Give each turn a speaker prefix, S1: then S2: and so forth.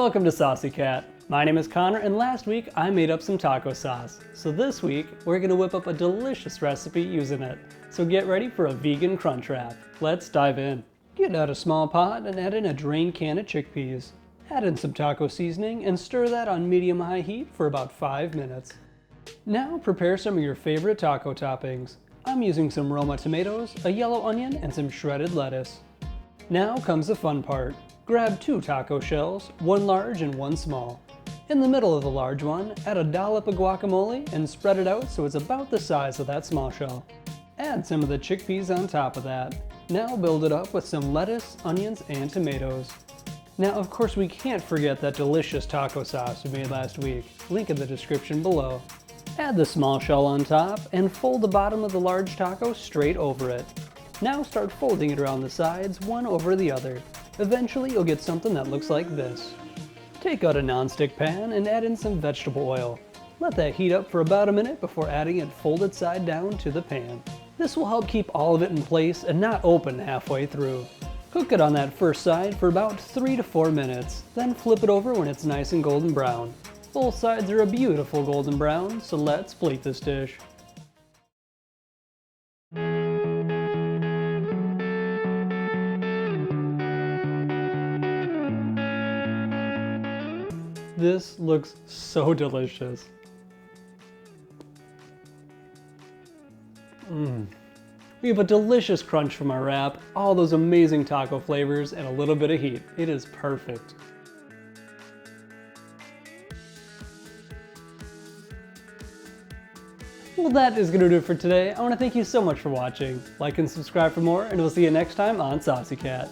S1: Welcome to Saucy Cat. My name is Connor, and last week I made up some taco sauce. So this week we're gonna whip up a delicious recipe using it. So get ready for a vegan crunch wrap. Let's dive in. Get out a small pot and add in a drained can of chickpeas. Add in some taco seasoning and stir that on medium-high heat for about 5 minutes. Now prepare some of your favorite taco toppings. I'm using some Roma tomatoes, a yellow onion, and some shredded lettuce. Now comes the fun part. Grab 2 taco shells, one large and one small. In the middle of the large one, add a dollop of guacamole and spread it out so it's about the size of that small shell. Add some of the chickpeas on top of that. Now build it up with some lettuce, onions, and tomatoes. Now of course we can't forget that delicious taco sauce we made last week. Link in the description below. Add the small shell on top and fold the bottom of the large taco straight over it. Now start folding it around the sides, one over the other. Eventually you'll get something that looks like this. Take out a non-stick pan and add in some vegetable oil. Let that heat up for about a minute before adding it folded side down to the pan. This will help keep all of it in place and not open halfway through. Cook it on that first side for about 3 to 4 minutes, then flip it over when it's nice and golden brown. Both sides are a beautiful golden brown, so let's plate this dish. This looks so delicious. We have a delicious crunch from our wrap, all those amazing taco flavors, and a little bit of heat. It is perfect. Well, that is going to do it for today. I want to thank you so much for watching. Like and subscribe for more, and we'll see you next time on Saucy Cat.